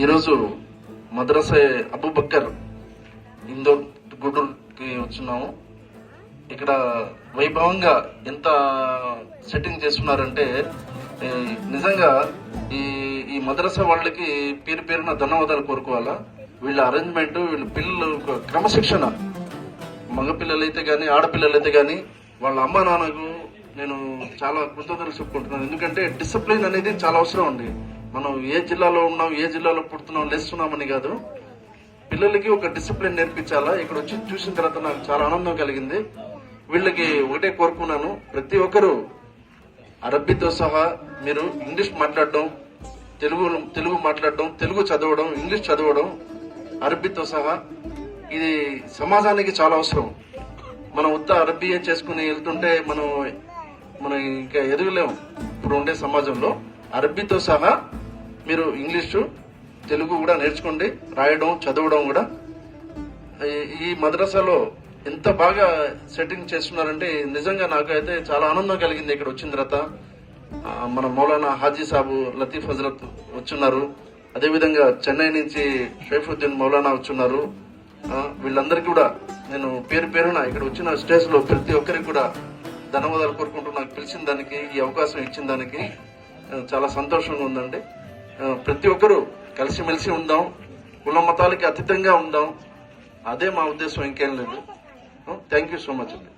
ఈరోజు మద్రసే అబూబక్కర్ ఇందోర్ గూడూరుకి వచ్చినాము. ఇక్కడ వైభవంగా ఎంత సెట్టింగ్ చేస్తున్నారంటే నిజంగా ఈ మద్రసా వాళ్ళకి పేరున ధన్యవాదాలు కోరుకోవాలా. వీళ్ళ అరేంజ్మెంట్, వీళ్ళ పిల్లలు క్రమశిక్షణ, మగపిల్లలైతే కానీ ఆడపిల్లలైతే కానీ వాళ్ళ అమ్మా నాన్నకు నేను చాలా కృతజ్ఞతలు చెప్పుకుంటున్నాను. ఎందుకంటే డిసిప్లిన్ అనేది చాలా అవసరం అండి. మనం ఏ జిల్లాలో ఉన్నాం, ఏ జిల్లాలో పుడుతున్నాం, లేస్తున్నామని కాదు, పిల్లలకి ఒక డిసిప్లిన్ నేర్పించాలా. ఇక్కడ వచ్చి చూసిన తర్వాత నాకు చాలా ఆనందం కలిగింది. వీళ్ళకి ఒకటే కోరుకున్నాను, ప్రతి ఒక్కరూ అరబ్బీతో సహా మీరు ఇంగ్లీష్ మాట్లాడడం, తెలుగు మాట్లాడడం, తెలుగు చదవడం, ఇంగ్లీష్ చదవడం, అరబ్బీతో సహా ఇది సమాజానికి చాలా అవసరం. మనం ఉత్త అరబ్బీయే చేసుకుని వెళ్తుంటే మనం ఇంకా ఎదగలేము. ఇప్పుడు ఉండే సమాజంలో అరబ్బీతో సహా మీరు ఇంగ్లీషు, తెలుగు కూడా నేర్చుకోండి. రాయడం, చదవడం కూడా. ఈ మద్రసాలో ఎంత బాగా సెట్టింగ్ చేస్తున్నారంటే నిజంగా నాకైతే చాలా ఆనందం కలిగింది. ఇక్కడ వచ్చిన తర్వాత మన మౌలానా హాజీ సాబు లతీఫ్ హజరత్ వచ్చున్నారు. అదేవిధంగా చెన్నై నుంచి షైఫుద్దీన్ మౌలానా వచ్చున్నారు. వీళ్ళందరికీ కూడా నేను పేరున ఇక్కడ వచ్చిన స్టేజ్ లో ప్రతి ఒక్కరికి కూడా ధన్యవాదాలు కోరుకుంటూ నాకు పిలిచిన దానికి, ఈ అవకాశం ఇచ్చిన దానికి చాలా సంతోషంగా ఉందండి. ప్రతి ఒక్కరూ కలిసిమెలిసి ఉందాం, కుల మతాలకి అతీతంగా ఉందాం. అదే మా ఉద్దేశం, ఇంకేం లేదు. థ్యాంక్ యూ సో మచ్ అండి.